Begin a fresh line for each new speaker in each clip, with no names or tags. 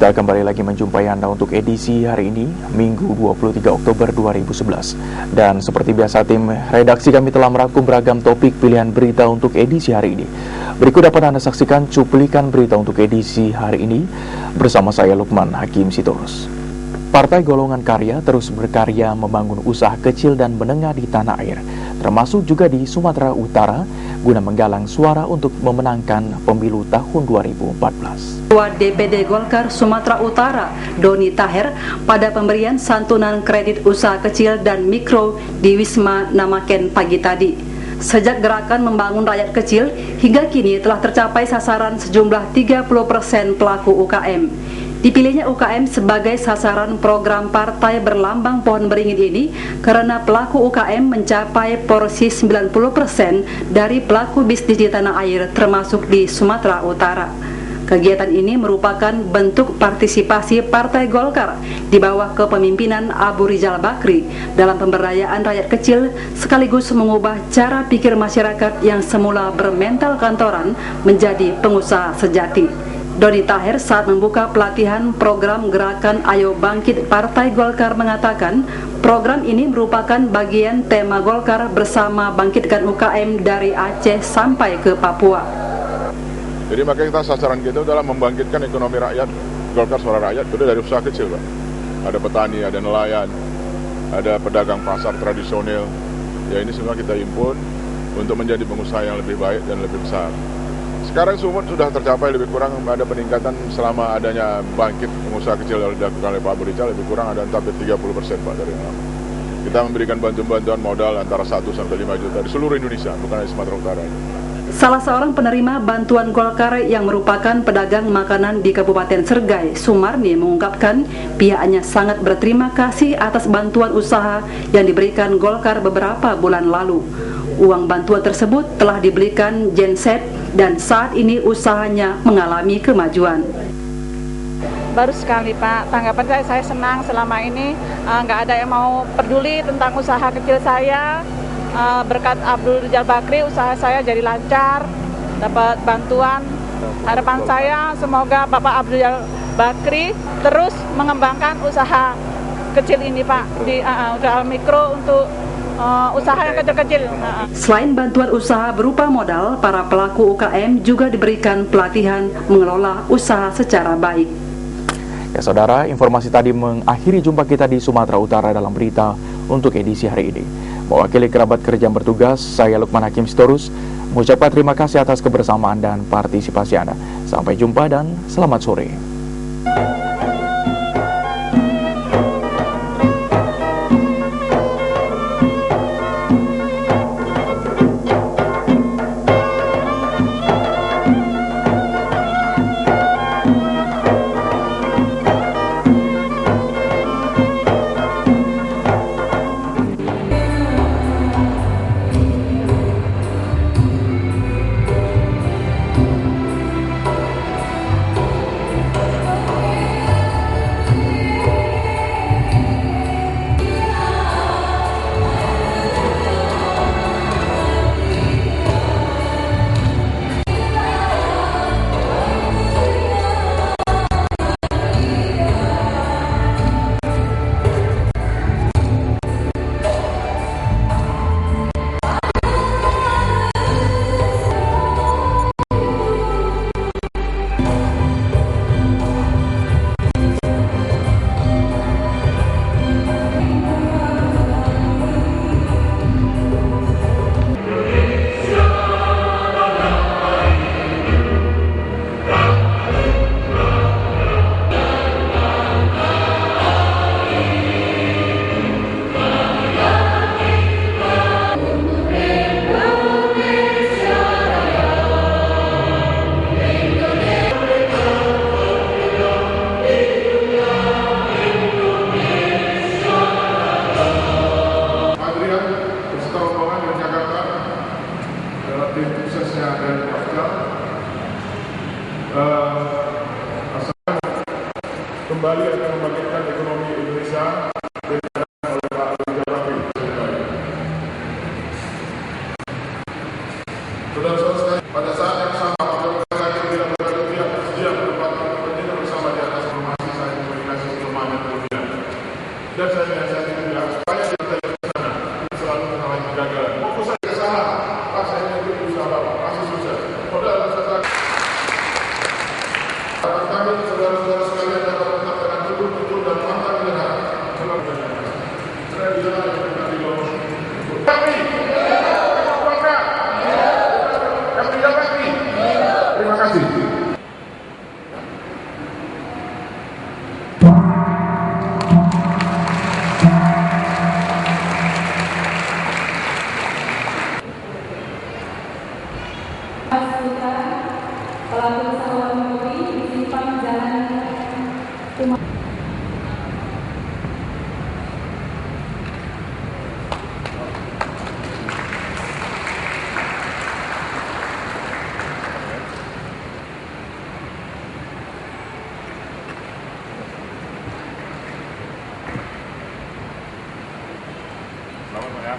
Kita kembali lagi menjumpai Anda untuk edisi hari ini, Minggu 23 Oktober 2011. Dan seperti biasa, tim redaksi kami telah merangkum beragam topik pilihan berita untuk edisi hari ini. Berikut dapat Anda saksikan cuplikan berita untuk edisi hari ini bersama saya Lukman Hakim Sitorus. Partai Golongan Karya terus berkarya membangun usaha kecil dan menengah di tanah air, termasuk juga di Sumatera Utara, guna menggalang suara untuk memenangkan pemilu tahun 2014.
Ketua DPD Golkar Sumatera Utara, Doni Taher, pada pemberian santunan kredit usaha kecil dan mikro di Wisma Namaken pagi tadi. Sejak gerakan membangun rakyat kecil, hingga kini telah tercapai sasaran sejumlah 30% pelaku UKM. Dipilihnya UKM sebagai sasaran program partai berlambang pohon beringin ini karena pelaku UKM mencapai porsi 90% dari pelaku bisnis di tanah air termasuk di Sumatera Utara. Kegiatan ini merupakan bentuk partisipasi Partai Golkar di bawah kepemimpinan Abu Rizal Bakri dalam pemberdayaan rakyat kecil sekaligus mengubah cara pikir masyarakat yang semula bermental kantoran menjadi pengusaha sejati. Doni Taher saat membuka pelatihan program gerakan Ayo Bangkit Partai Golkar mengatakan program ini merupakan bagian tema Golkar bersama bangkitkan UKM dari Aceh sampai ke Papua.
Jadi makanya sasaran kita adalah membangkitkan ekonomi rakyat. Golkar Suara Rakyat itu dari usaha kecil, Pak. Ada petani, ada nelayan, ada pedagang pasar tradisional. Ya ini semua kita himpun untuk menjadi pengusaha yang lebih baik dan lebih besar. Sekarang Sumut sudah tercapai lebih kurang ada peningkatan selama adanya bangkit pengusaha kecil yang dilakukan oleh Pak Abu Rizal, lebih kurang ada hampir 30% Pak dari yang lama. Kita memberikan bantuan modal antara 1 sampai 5 juta di seluruh Indonesia, bukan di Sumatera Utara.
Salah seorang penerima bantuan Golkar yang merupakan pedagang makanan di Kabupaten Sergai, Sumarni, mengungkapkan pihaknya sangat berterima kasih atas bantuan usaha yang diberikan Golkar beberapa bulan lalu. Uang bantuan tersebut telah dibelikan genset dan saat ini usahanya mengalami kemajuan.
Baru sekali Pak, tanggapan saya senang selama ini nggak ada yang mau peduli tentang usaha kecil saya. Berkat Abdul Rizal Bakri usaha saya jadi lancar, dapat bantuan. Harapan saya semoga Bapak Abdul Rizal Bakri terus mengembangkan usaha kecil ini Pak, di usaha mikro untuk usaha yang kecil-kecil.
Selain bantuan usaha berupa modal, para pelaku UKM juga diberikan pelatihan mengelola usaha secara baik.
Ya saudara, informasi tadi mengakhiri jumpa kita di Sumatera Utara dalam berita untuk edisi hari ini. Mewakili kerabat kerja yang bertugas, saya Lukman Hakim Sitorus mengucapkan terima kasih atas kebersamaan dan partisipasi Anda. Sampai jumpa dan selamat sore.
Dan saya menasihati juga, banyak yang saya ke sana, selalu mengalami kegagalan. Fokus saja saham, rasanya itu usaha Bapak, masih sukses. Modal usaha. Kami, saudara-saudara sekalian, dapat tetap dengan betul-betul dan pantang menyerah. Saya bilang yang kita dibawa. Kami, terima kasih.
Pelaku usaha Mobi disimpan jalan rumah.
Selamat ya.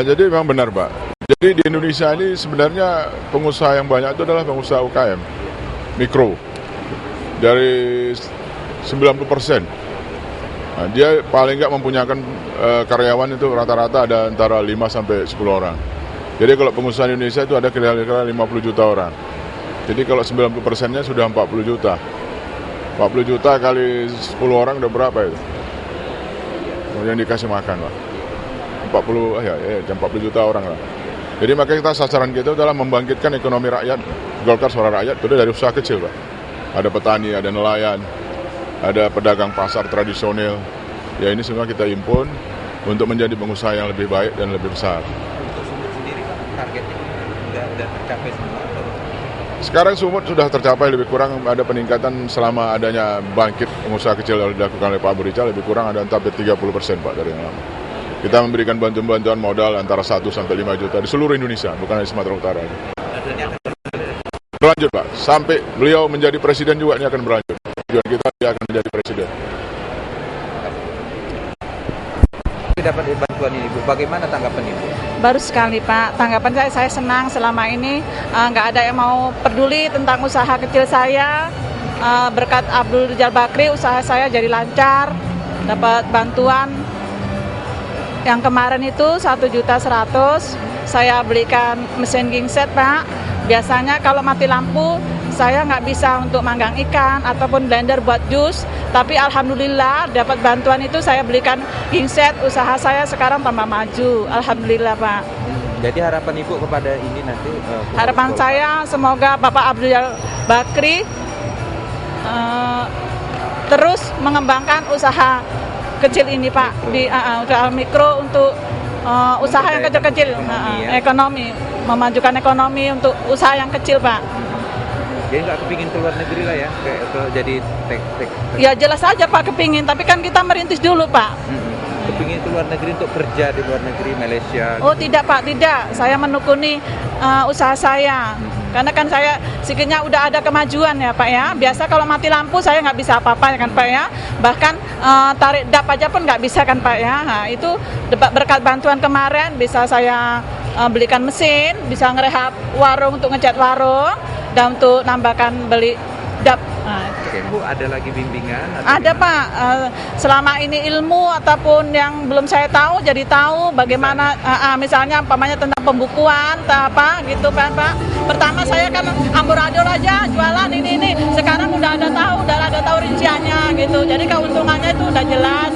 Jadi memang benar Pak. Jadi di Indonesia ini sebenarnya pengusaha yang banyak itu adalah pengusaha UKM, mikro. Dari 90%. Nah, dia paling nggak mempunyakan karyawan itu rata-rata ada antara 5 sampai 10 orang. Jadi kalau pengusaha Indonesia itu ada kira-kira 50 juta orang. Jadi kalau 90%-nya sudah 40 juta. 40 juta kali 10 orang udah berapa itu? Yang dikasih makan Pak. 40 juta orang lah. Jadi makanya kita sasaran kita adalah membangkitkan ekonomi rakyat. Golkar Suara Rakyat itu dari usaha kecil Pak. Ada petani, ada nelayan, ada pedagang pasar tradisional. Ya ini semua kita impun untuk menjadi pengusaha yang lebih baik dan lebih besar.
Untuk Sumut sendiri Pak, targetnya sudah tercapai semua?
Sekarang Sumut sudah tercapai lebih kurang, ada peningkatan selama adanya bangkit pengusaha kecil yang dilakukan oleh Pak Burica, lebih kurang ada sampai 30% Pak dari yang lama. Kita memberikan bantuan-bantuan modal antara 1 sampai 5 juta di seluruh Indonesia, bukan di Sumatera Utara. Berlanjut Pak, sampai beliau menjadi presiden juga ini akan berlanjut. Tujuan kita dia akan menjadi presiden.
Dapat bantuan ini Bu, bagaimana tanggapan Ibu?
Baru sekali Pak, tanggapan saya senang selama ini nggak ada yang mau peduli tentang usaha kecil saya. Berkat Abdul Rijal Bakri usaha saya jadi lancar, dapat bantuan. Yang kemarin itu 1.100.000 saya belikan mesin gingset Pak. Biasanya kalau mati lampu saya nggak bisa untuk manggang ikan ataupun blender buat jus. Tapi alhamdulillah dapat bantuan itu saya belikan gingset, usaha saya sekarang tambah maju. Alhamdulillah Pak.
Jadi harapan Ibu kepada ini nanti?
Harapan saya semoga Bapak Abdul Bakri terus mengembangkan usaha kecil ini Pak, di usaha mikro untuk usaha yang kecil-kecil, ekonomi, memajukan ekonomi untuk usaha yang kecil Pak.
Jadi nggak kepingin keluar negeri lah ya, jadi
Ya jelas saja Pak kepingin, tapi kan kita merintis dulu Pak.
Kepingin keluar negeri untuk kerja di luar negeri, Malaysia?
Oh tidak Pak, tidak. Saya menekuni usaha saya. Karena kan saya sikitnya udah ada kemajuan ya Pak ya. Biasa kalau mati lampu saya nggak bisa apa-apa kan Pak ya. Bahkan tarik dap aja pun nggak bisa kan Pak ya. Nah itu berkat bantuan kemarin bisa saya belikan mesin, bisa ngerehab warung untuk ngecat warung, dan untuk nambahkan beli dap. Nah,
Oke Bu, ada lagi bimbingan?
Ada Pak, selama ini ilmu ataupun yang belum saya tahu jadi tahu bagaimana misalnya umpamanya tentang pembukuan atau apa gitu Pak. Pertama saya kan amburadul aja jualan ini, sekarang udah ada tahu rinciannya gitu. Jadi keuntungannya itu udah jelas.